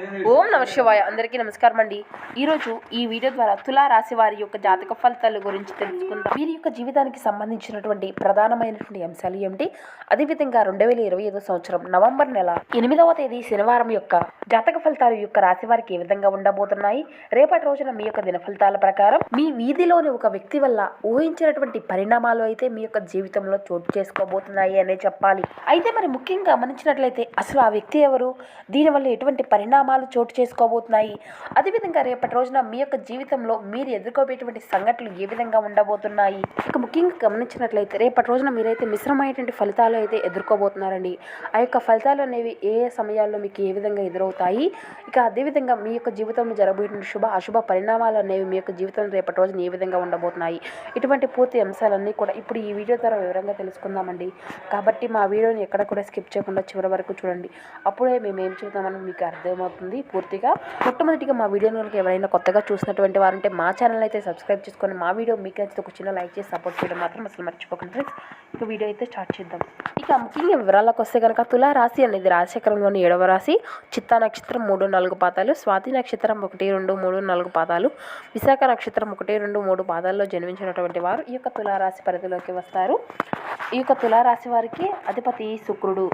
ఓం నమ శివాయ. అందరికీ నమస్కారం అండి. ఈరోజు ఈ వీడియో ద్వారా తులా రాశి వారి యొక్క జాతక ఫలితాల గురించి తెలుసుకుందాం. వీరి యొక్క జీవితానికి సంబంధించినటువంటి ప్రధానమైనటువంటి అంశాలు ఏమిటి, అదేవిధంగా 2025 సంవత్సరం నవంబర్ నెల 8వ తేదీ శనివారం యొక్క జాతక ఫలితాలు యొక్క రాశి వారికి ఏ విధంగా ఉండబోతున్నాయి, రేపటి రోజున మీ యొక్క దిన ఫలితాల ప్రకారం మీ వీధిలోని ఒక వ్యక్తి వల్ల ఊహించినటువంటి పరిణామాలు అయితే మీ యొక్క జీవితంలో చోటు చేసుకోబోతున్నాయి అనే చెప్పాలి. అయితే మరి ముఖ్యంగా గమనించినట్లయితే అసలు ఆ వ్యక్తి ఎవరు, దీనివల్ల ఎటువంటి పరిణామాలు చోటు చేసుకోబోతున్నాయి, అదేవిధంగా రేపటి రోజున మీ యొక్క జీవితంలో మీరు ఎదుర్కోబోయేటువంటి సంఘటనలు ఏ విధంగా ఉండబోతున్నాయి. ఇక ముఖ్యంగా గమనించినట్లయితే రేపటి రోజున మీరైతే మిశ్రమైనటువంటి ఫలితాలు అయితే ఎదుర్కోబోతున్నారండి. ఆ యొక్క ఫలితాలు అనేవి ఏ సమయాల్లో మీకు ఏ విధంగా ఎదురవుతాయి, ఇక అదేవిధంగా మీ యొక్క జీవితంలో జరగబోయేటువంటి శుభ అశుభ పరిణామాలు అనేవి మీ యొక్క జీవితంలో రేపటి రోజున ఏ విధంగా ఉండబోతున్నాయి, ఇటువంటి పూర్తి అంశాలన్నీ కూడా ఇప్పుడు ఈ వీడియో ద్వారా వివరంగా తెలుసుకుందామండి. కాబట్టి మా వీడియోని ఎక్కడ కూడా స్కిప్ చేయకుండా చివరి వరకు చూడండి. అప్పుడే మేము ఏం చూద్దామని మీకు అర్థమవుతుంది పూర్తిగా. మొట్టమొదటిగా మా వీడియోని ఎవరైనా కొత్తగా చూసినటువంటి వారంటే మా ఛానల్ అయితే సబ్స్క్రైబ్ చేసుకొని మా వీడియో మీకు నచ్చితే ఒక చిన్న లైక్ చేసి సపోర్ట్ చేయడం మాత్రం అసలు మర్చిపోకండి ఫ్రెండ్స్. ఇక వీడియో అయితే స్టార్ట్ చేద్దాం. ఇక ముఖ్యంగా వివరాలకు వస్తే కనుక తులా రాశి అనేది రాశిచక్రంలోని 7వ రాశి. చిత్తా నక్షత్రం 3, 4 పాదాలు, స్వాతి నక్షత్రం 1, 2, 3, 4 పాదాలు, విశాఖ నక్షత్రం 1, 2, 3 పాదాల్లో జన్మించినటువంటి వారు ఈ యొక్క తులారాశి పరిధిలోకి వస్తారు. ఈ యొక్క తులారాశి వారికి అధిపతి శుక్రుడు.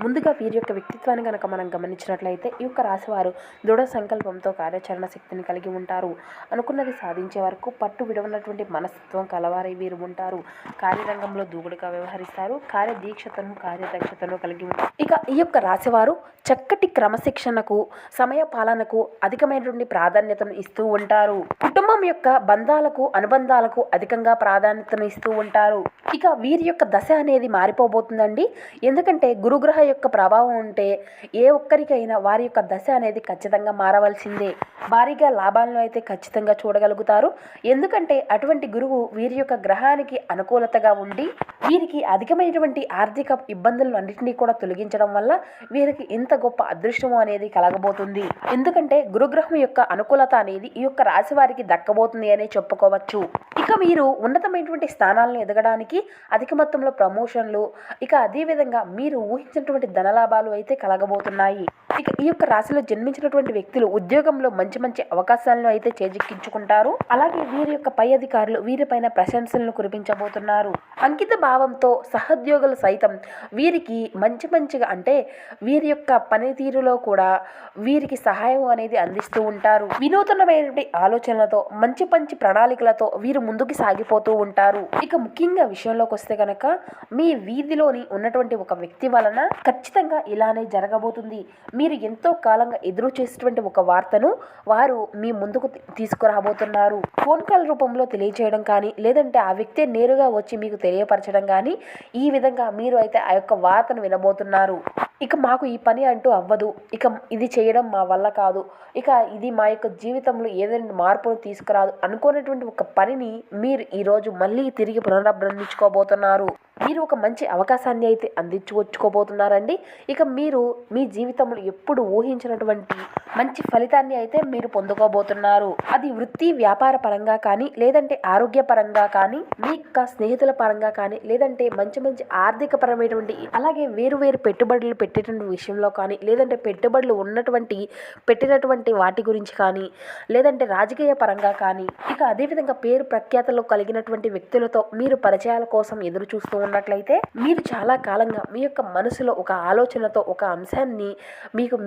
ముందుగా వీరి యొక్క వ్యక్తిత్వాన్ని కనుక మనం గమనించినట్లయితే ఈ యొక్క రాశివారు దృఢ సంకల్పంతో కార్యాచరణ శక్తిని కలిగి ఉంటారు. అనుకున్నది సాధించే వరకు పట్టు విడవనటువంటి మనస్తత్వం కలవారై వీరు ఉంటారు. కార్యరంగంలో దూకుడుగా వ్యవహరిస్తారు. కార్యదీక్షతను కార్యదక్షతను కలిగి ఉంటారు. ఇక ఈ యొక్క రాశివారు చక్కటి క్రమశిక్షణకు సమయ పాలనకు అధికమైనటువంటి ప్రాధాన్యతను ఇస్తూ ఉంటారు. కుటుంబం యొక్క బంధాలకు అనుబంధాలకు అధికంగా ప్రాధాన్యతను ఇస్తూ ఉంటారు. ఇక వీరి యొక్క దశ అనేది మారిపోబోతుందండి. ఎందుకంటే గురుగ్రహ యొక్క ప్రభావం ఉంటే ఏ ఒక్కరికైనా వారి యొక్క దశ అనేది ఖచ్చితంగా మారవలసిందే. భారీగా లాభాలను అయితే ఖచ్చితంగా చూడగలుగుతారు. ఎందుకంటే అటువంటి గురువు వీరి యొక్క గ్రహానికి అనుకూలతగా ఉండి వీరికి అధికమైనటువంటి ఆర్థిక ఇబ్బందులను అన్నింటినీ కూడా తొలగించడం వల్ల వీరికి ఇంత గొప్ప అదృష్టము అనేది కలగబోతుంది. ఎందుకంటే గురుగ్రహం యొక్క అనుకూలత అనేది ఈ యొక్క రాశి వారికి దక్కబోతుంది అనే చెప్పుకోవచ్చు. ఇక మీరు ఉన్నతమైనటువంటి స్థానాలను ఎదగడానికి అధిక మొత్తంలో ప్రమోషన్లు, ఇక అదేవిధంగా మీరు ఊహించినటువంటి ధనలాభాలు అయితే కలగబోతున్నాయి. ఇక ఈ యొక్క రాశిలో జన్మించినటువంటి వ్యక్తులు ఉద్యోగంలో మంచి మంచి అవకాశాలను అయితే చేజిక్కించుకుంటారు. అలాగే వీరి యొక్క పై అధికారులు వీరిపైన ప్రశంసలను కురిపించబోతున్నారు. అంకిత భావంతో సహోద్యోగులు సైతం వీరికి మంచిగా అంటే వీరి యొక్క పనితీరులో కూడా వీరికి సహాయం అనేది అందిస్తూ ఉంటారు. వినూతనమైనటువంటి ఆలోచనలతో మంచి ప్రణాళికలతో వీరు ముందుకు సాగిపోతూ ఉంటారు. ఇక ముఖ్యంగా విషయంలోకి వస్తే కనుక మీ వీధిలోని ఉన్నటువంటి ఒక వ్యక్తి వలన ఖచ్చితంగా ఇలానే జరగబోతుంది. మీరు ఎంతో కాలంగా ఎదురు చేసేటువంటి ఒక వార్తను వారు మీ ముందుకు తీసుకురాబోతున్నారు. ఫోన్ కాల్ రూపంలో తెలియజేయడం కానీ, లేదంటే ఆ వ్యక్తి నేరుగా వచ్చి మీకు తెలియపరచడం కానీ, ఈ విధంగా మీరు అయితే ఆ యొక్క వార్తను వినబోతున్నారు. ఇక మాకు ఈ పని అంటూ అవ్వదు, ఇక ఇది చేయడం మా వల్ల కాదు, ఇక ఇది మా యొక్క జీవితంలో ఏదైనా మార్పును తీసుకురాదు అనుకునేటువంటి ఒక పనిని మీరు ఈరోజు మళ్ళీ తిరిగి పునరాభినందించుకోబోతున్నారు. మీరు ఒక మంచి అవకాశాన్ని అయితే అందించుకోబోతున్నారండి. ఇక మీరు మీ జీవితంలో ఎప్పుడు ఊహించినటువంటి మంచి ఫలితాన్ని అయితే మీరు పొందుకోబోతున్నారు. అది వృత్తి వ్యాపార పరంగా కానీ, లేదంటే ఆరోగ్య పరంగా కానీ, మీ యొక్క స్నేహితుల పరంగా కానీ, లేదంటే మంచి ఆర్థిక పరమైనటువంటి అలాగే వేరు పెట్టుబడులు పెట్టేటువంటి విషయంలో కానీ, లేదంటే పెట్టుబడులు పెట్టినటువంటి వాటి గురించి కానీ, లేదంటే రాజకీయ పరంగా కానీ, ఇక అదేవిధంగా పేరు ప్రఖ్యాతలు కలిగినటువంటి వ్యక్తులతో మీరు పరిచయాల కోసం ఎదురు చూస్తూ ఉన్నట్లయితే మీరు చాలా కాలంగా మీ యొక్క మనసులో ఒక ఆలోచనతో ఒక అంశాన్ని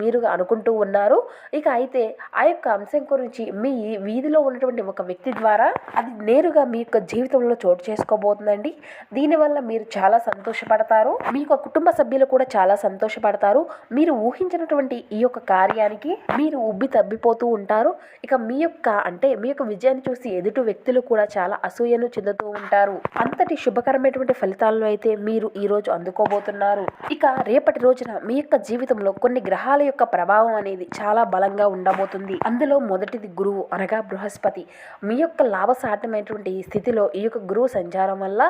మీరుగా అనుకుంటూ ఉన్నారు. ఇక అయితే ఆ యొక్క అంశం గురించి మీ వీధిలో ఉన్నటువంటి ఒక వ్యక్తి ద్వారా అది నేరుగా మీ యొక్క జీవితంలో చోటు చేసుకోబోతుందండి. దీనివల్ల మీరు చాలా సంతోషపడతారు. మీ యొక్క కుటుంబ సభ్యులు కూడా చాలా సంతోషపడతారు. మీరు ఊహించినటువంటి ఈ యొక్క కార్యానికి మీరు ఉబ్బి తబ్బిపోతూ ఉంటారు. ఇక మీ యొక్క విజయాన్ని చూసి ఎదుటి వ్యక్తులు కూడా చాలా అసూయను చెందుతూ ఉంటారు. అంతటి శుభకరమైనటువంటి ఫలితాలను అయితే మీరు ఈ రోజు అందుకోబోతున్నారు. ఇక రేపటి రోజున మీ యొక్క జీవితంలో కొన్ని గ్రహాల యొక్క ప్రభావం అనేది చాలా బలంగా ఉండబోతుంది. అందులో మొదటిది గురువు అనగా బృహస్పతి. మీ యొక్క లాభసాటమైనటువంటి స్థితిలో ఈ యొక్క గురువు సంచారం వల్ల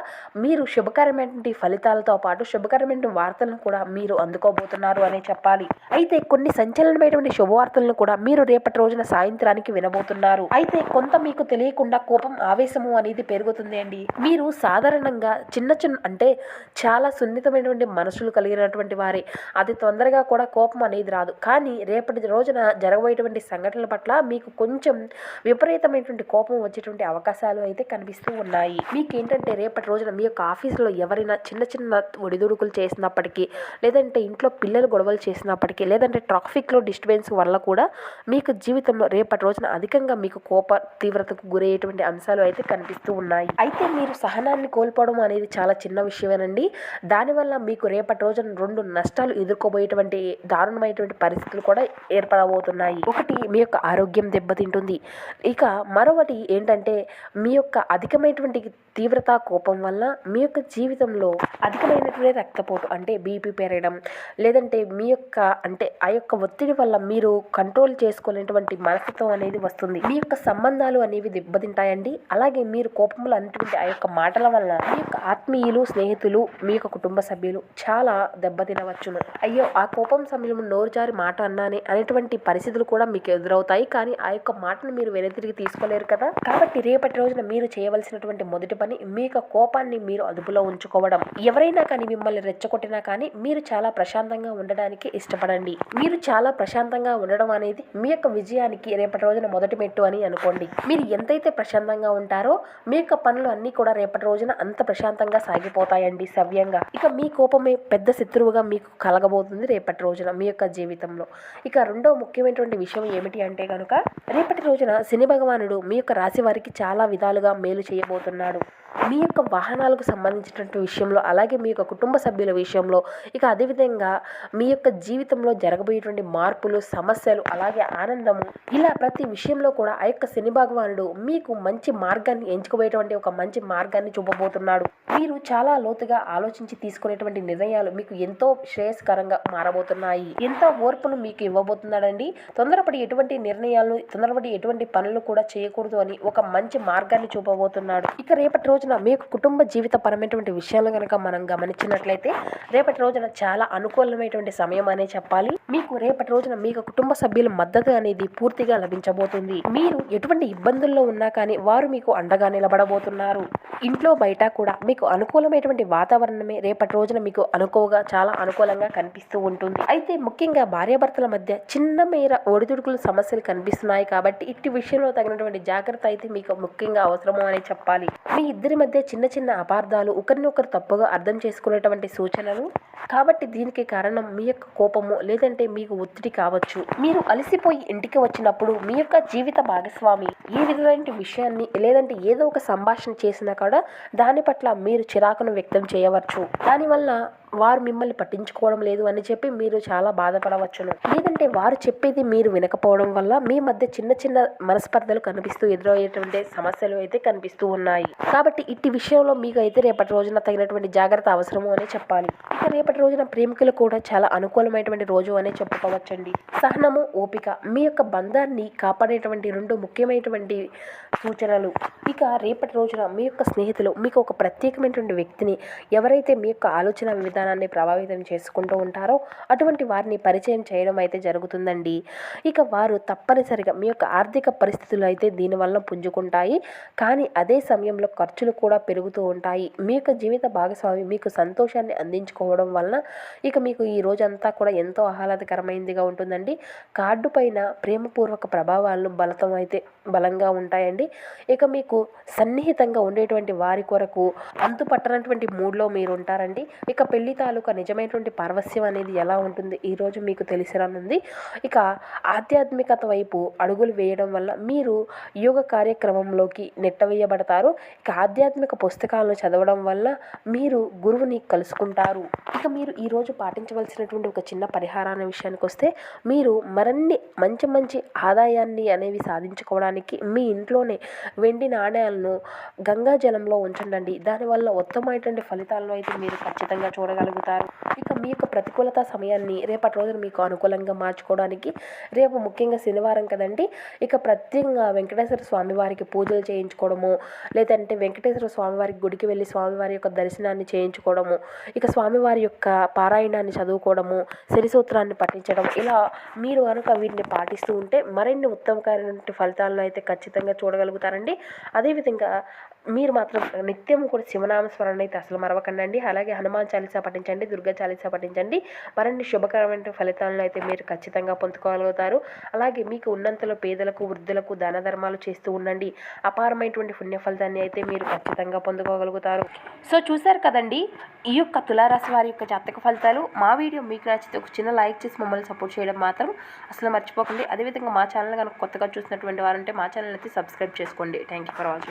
మీరు శుభకరమైనటువంటి ఫలితాలతో పాటు శుభకరమైన వార్తలను కూడా మీరు అందుకోబోతున్నారు అనే చెప్పాలి. అయితే కొన్ని సంచలనమైనటువంటి శుభవార్తలను కూడా మీరు రేపటి రోజున సాయంత్రానికి వినబోతున్నారు. అయితే కొంత మీకు తెలియకుండా కోపం ఆవేశము అనేది పెరుగుతుంది అండి. మీరు సాధారణంగా చిన్న అంటే చాలా సున్నితమైనటువంటి మనసులు కలిగినటువంటి ఉండేటువంటి వారే. అది తొందరగా కూడా కోపం అనేది రాదు. కానీ రేపటి రోజున జరగబోయేటువంటి సంఘటనల పట్ల మీకు కొంచెం విపరీతమైనటువంటి కోపం వచ్చేటువంటి అవకాశాలు అయితే కనిపిస్తూ ఉన్నాయి. మీకేంటంటే రేపటి రోజున మీ యొక్క ఆఫీసులో ఎవరైనా చిన్న చిన్న ఒడిదుడుకులు చేసినప్పటికీ, లేదంటే ఇంట్లో పిల్లలు గొడవలు చేసినప్పటికీ, లేదంటే ట్రాఫిక్లో డిస్టర్బెన్స్ వల్ల కూడా మీకు జీవితంలో రేపటి రోజున అధికంగా మీకు కోప తీవ్రతకు గురయ్యేటువంటి అంశాలు అయితే కనిపిస్తూ ఉన్నాయి. అయితే మీరు సహనాన్ని కోల్పోవడం అనేది చాలా చిన్న విషయమేనండి. దానివల్ల మీకు రేపటి రోజున 2 నష్టాలు ఎదుర్కోబోయేటువంటి దారుణమైనటువంటి పరిస్థితులు కూడా ఏర్పడబోతున్నాయి. ఒకటి, మీ యొక్క ఆరోగ్యం దెబ్బతింటుంది. ఇక మరొకటి ఏంటంటే మీ యొక్క అధికమైనటువంటి తీవ్రత కోపం వల్ల మీ యొక్క జీవితంలో అధికమైనటువంటి రక్తపోటు అంటే బీపీ పెరగడం, లేదంటే మీ యొక్క అంటే ఆ యొక్క ఒత్తిడి వల్ల మీరు కంట్రోల్ చేసుకోలేనటువంటి మనస్తత్వం అనేది వస్తుంది. మీ యొక్క సంబంధాలు అనేవి దెబ్బతింటాయండి. అలాగే మీరు కోపంలో అనేటువంటి ఆ యొక్క మాటల వల్ల మీ యొక్క ఆత్మీయులు, స్నేహితులు, మీ యొక్క కుటుంబ సభ్యులు చాలా దెబ్బతినవచ్చును. అయ్యో, ఆ కోపం సమయంలో నోరు జారి మాట అన్నానే అనేటువంటి పరిస్థితులు కూడా మీకు ఎదురవుతాయి. కానీ ఆ యొక్క మాటను మీరు వెనుతిరిగి తీసుకోలేరు కదా. కాబట్టి రేపటి రోజున మీరు చేయవలసినటువంటి మొదటి పని మీ యొక్క కోపాన్ని మీరు అదుపులో ఉంచుకోవడం. ఎవరైనా కానీ మిమ్మల్ని రెచ్చగొట్టినా కానీ మీరు చాలా ప్రశాంతంగా ఉండడానికి ఇష్టపడండి. మీరు చాలా ప్రశాంతంగా ఉండడం అనేది మీ యొక్క విజయానికి రేపటి రోజున మొదటి మెట్టు అని అనుకోండి. మీరు ఎంతైతే ప్రశాంతంగా ఉంటారో మీ యొక్క పనులు అన్నీ కూడా రేపటి రోజున అంత ప్రశాంతంగా సాగిపోతాయండి, సవ్యంగా. ఇక మీ కోపమే పెద్ద శత్రువుగా మీకు కలగబోతుంది రేపటి రోజున మీ యొక్క జీవితంలో. ఇక రెండో ముఖ్యమైనటువంటి విషయం ఏమిటి అంటే కనుక, రేపటి రోజున శని భగవానుడు మీ యొక్క రాశి వారికి చాలా విధాలుగా మేలు చేయబోతున్నాడు. మీ యొక్క వాహనాలకు సంబంధించినటువంటి విషయంలో, అలాగే మీ యొక్క కుటుంబ సభ్యుల విషయంలో, ఇక అదేవిధంగా మీ యొక్క జీవితంలో జరగబోయేటువంటి మార్పులు, సమస్యలు, అలాగే ఆనందము, ఇలా ప్రతి విషయంలో కూడా ఆ యొక్క శని భగవానుడు మీకు మంచి మార్గాన్ని ఎంచుకోబోయేటువంటి ఒక మంచి మార్గాన్ని చూపబోతున్నాడు. మీరు చాలా లోతుగా ఆలోచించి తీసుకునేటువంటి నిర్ణయాలు మీకు ఎంతో శ్రేయస్కరంగా మారబోతున్నాయి. ఎంతో ఓర్పును మీకు ఇవ్వబోతున్నాడండి. తొందరపడి ఎటువంటి నిర్ణయాలను, తొందరపడి ఎటువంటి పనులు కూడా చేయకూడదు అని ఒక మంచి మార్గాన్ని చూపబోతున్నాడు. ఇక రేపటి రోజున మీ యొక్క కుటుంబ జీవిత పరమైనటువంటి విషయాలను కనుక మనం గమనించినట్లయితే రేపటి రోజున చాలా అనుకూలమైనటువంటి సమయం అనే చెప్పాలి. మీకు రేపటి రోజున మీ యొక్క కుటుంబ సభ్యుల మద్దతు అనేది పూర్తిగా లభించబోతుంది. మీరు ఎటువంటి ఇబ్బందుల్లో ఉన్నా కానీ వారు మీకు అండగా నిలబడబోతున్నారు. ఇంట్లో బయట కూడా మీకు అనుకూలమైనటువంటి వాతావరణమే రేపటి రోజున మీకు చాలా అనుకూలంగా కనిపిస్తూ ఉంటుంది. అయితే ముఖ్యంగా భార్యాభర్తల మధ్య చిన్న మేర ఒడిదుడుకుల సమస్యలు కనిపిస్తున్నాయి కాబట్టి ఇట్టి విషయంలో తగినటువంటి జాగ్రత్త అయితే మీకు ముఖ్యంగా అవసరము అని చెప్పాలి. మీ ఇద్దరి మధ్య చిన్న చిన్న అపార్థాలు, ఒకరినొకరు తప్పుగా అర్థం చేసుకునేటువంటి సూచనలు. కాబట్టి దీనికి కారణం మీ యొక్క కోపము, లేదంటే మీకు ఒత్తిడి కావచ్చు. మీరు అలసిపోయి ఇంటికి వచ్చినప్పుడు మీ యొక్క జీవిత భాగస్వామి ఏ విధమైన విషయాన్ని, లేదంటే ఏదో ఒక సంభాషణ చేసినా కూడా దాని పట్ల మీరు చిరాకును వ్యక్తం చేయవచ్చు. దానివల్ల వారు మిమ్మల్ని పట్టించుకోవడం లేదు అని చెప్పి మీరు చాలా బాధపడవచ్చును. లేదంటే వారు చెప్పేది మీరు వినకపోవడం వల్ల మీ మధ్య చిన్న చిన్న మనస్పర్ధలు కనిపిస్తూ ఎదురయ్యేటువంటి సమస్యలు అయితే కనిపిస్తూ ఉన్నాయి. కాబట్టి ఇట్టి విషయంలో మీకు అయితే రేపటి రోజున తగినటువంటి జాగ్రత్త అవసరము అనే చెప్పాలి. ఇక రేపటి రోజున ప్రేమికులు కూడా చాలా అనుకూలమైనటువంటి రోజు అనే చెప్పుకోవచ్చండి. సహనము, ఓపిక మీ యొక్క బంధాన్ని కాపాడేటువంటి 2 ముఖ్యమైనటువంటి సూచనలు. ఇక రేపటి రోజున మీ యొక్క స్నేహితులు మీకు ఒక ప్రత్యేకమైనటువంటి వ్యక్తిని, ఎవరైతే మీ యొక్క ఆలోచన విధానాన్ని ప్రభావితం చేసుకుంటూ ఉంటారో అటువంటి వారిని పరిచయం చేయడం అయితే జరుగుతుందండి. ఇక వారు తప్పనిసరిగా మీ యొక్క ఆర్థిక పరిస్థితులు అయితే దీనివల్ల పుంజుకుంటాయి. కానీ అదే సమయంలో ఖర్చులు కూడా పెరుగుతూ ఉంటాయి. మీ యొక్క జీవిత భాగస్వామి మీకు సంతోషాన్ని అందించుకోవడం వలన ఇక మీకు ఈ రోజంతా కూడా ఎంతో ఆహ్లాదకరమైనదిగా ఉంటుందండి. కార్డు పైన ప్రేమపూర్వక ప్రభావాలను బలంగా ఉంటాయండి. ఇక మీకు సన్నిహితంగా ఉండేటువంటి వారి కొరకు అంతుపట్టనటువంటి మూడ్లో మీరు ఉంటారండి. ఇక పెళ్లి తాలూకా నిజమైనటువంటి పారవస్యం అనేది ఎలా ఉంటుంది ఈరోజు మీకు తెలిసిరానుంది. ఇక ఆధ్యాత్మికత వైపు అడుగులు వేయడం వల్ల మీరు యోగ కార్యక్రమంలోకి నెట్టవేయబడతారు. ఇక ఆధ్యాత్మిక పుస్తకాలను చదవడం వల్ల మీరు గురువుని కలుసుకుంటారు. ఇక మీరు ఈరోజు పాటించవలసినటువంటి ఒక చిన్న పరిహారాన్ని విషయానికి వస్తే, మీరు మరిన్ని మంచి ఆదాయాన్ని అనేవి సాధించుకోవడానికి మీ ఇంట్లోనే వెండి నాణ్యాలను గంగా జలంలో ఉంచండి. దానివల్ల ఉత్తమమైనటువంటి ఫలితాలను అయితే మీరు ఖచ్చితంగా చూడగలుగుతారు. ఇక మీ యొక్క ప్రతికూలత సమయాన్ని రేపటి రోజున మీకు అనుకూలంగా మార్చుకోవడానికి, రేపు ముఖ్యంగా శనివారం కదండి, ఇక ప్రత్యేకంగా వెంకటేశ్వర స్వామి వారికి పూజలు చేయించుకోవడము, లేదంటే వెంకటేశ్వర స్వామివారికి గుడికి వెళ్ళి స్వామివారి యొక్క దర్శనాన్ని చేయించుకోవడము, ఇక స్వామివారి యొక్క పారాయణాన్ని చదువుకోవడము, శని సూత్రాన్ని పఠించడం, ఇలా మీరు కనుక వీటిని పాటిస్తూ ఉంటే మరిన్ని ఉత్తమకరమైన ఫలితాలను అయితే ఖచ్చితంగా చూడగలుగుతారండి. అదేవిధంగా మీరు మాత్రం నిత్యం కూడా శివనామ స్మరణ అయితే అసలు మరవకండి. అలాగే హనుమాన్ చాలీసా పఠించండి, దుర్గా చాలీసా పఠించండి. మరిన్ని శుభకరమైన ఫలితాలను అయితే మీరు ఖచ్చితంగా పొందుకోగలుగుతారు. అలాగే మీకు ఉన్నంతలో పేదలకు, వృద్ధులకు దాన ధర్మాలు చేస్తూ ఉండండి. అపారమైనటువంటి పుణ్య ఫలితాన్ని అయితే మీరు ఖచ్చితంగా పొందుకోగలుగుతారు. సో చూశారు కదండి, ఈ యొక్క తులారాశి వారి యొక్క జాతక ఫలితాలు. మా వీడియో మీకు నచ్చితే ఒక చిన్న లైక్ చేసి మమ్మల్ని సపోర్ట్ చేయడం మాత్రం అసలు మర్చిపోకండి. అదేవిధంగా మా ఛానల్ కనుక కొత్తగా చూసినటువంటి వారంటే మా ఛానల్ అయితే సబ్స్క్రైబ్ చేసుకోండి. Thank you for watching.